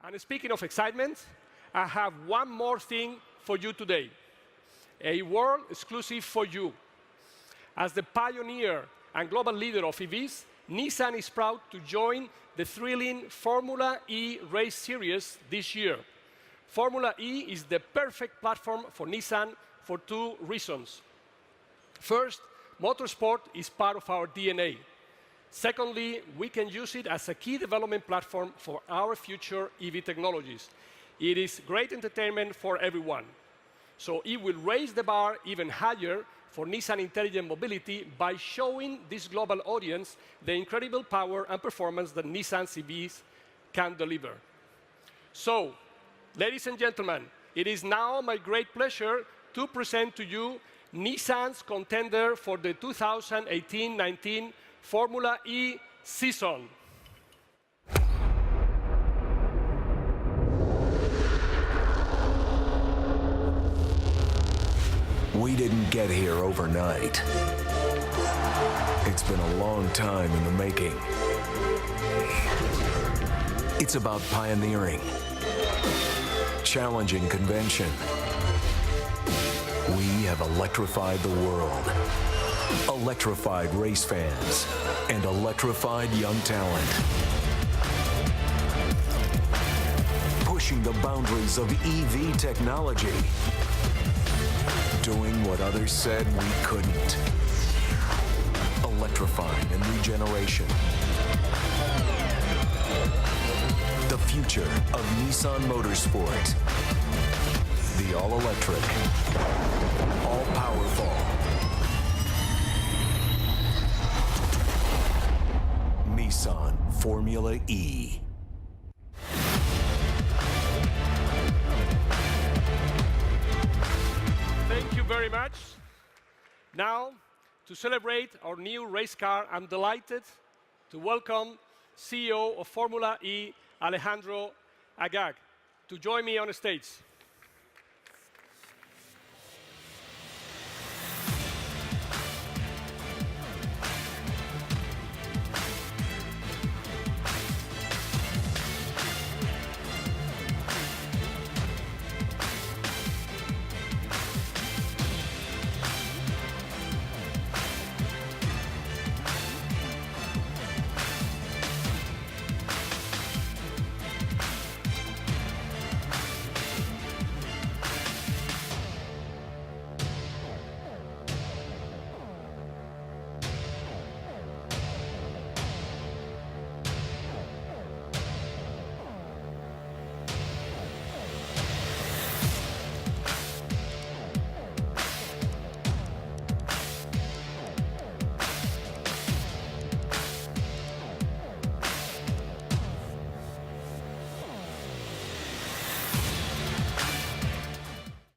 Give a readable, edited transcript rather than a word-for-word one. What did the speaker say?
And speaking of excitement, I have one more thing for you today, a world exclusive for you. As the pioneer and global leader of EVs, Nissan is proud to join the thrilling Formula E race series this year. Formula E is the perfect platform for Nissan for two reasons. First, motorsport is part of our DNA. Secondly, we can use it as a key development platform for our future EV technologies. It is great entertainment for everyone. So it will raise the bar even higher for Nissan Intelligent Mobility by showing this global audience the incredible power and performance that Nissan EVs can deliver. So, ladies and gentlemen, it is now my great pleasure to present to you Nissan's contender for the 2018-19 Formula E season. We didn't get here overnight. It's been a long time in the making. It's about pioneering, challenging convention. We have electrified the world, electrified race fans, and electrified young talent. Pushing the boundaries of EV technology. Doing what others said we couldn't. Electrifying a new generation. The future of Nissan Motorsport. The all-electric, all-powerful Nissan Formula E. Thank you very much. Now, to celebrate our new race car, I'm delighted to welcome CEO of Formula E, Alejandro Agag, to join me on the stage.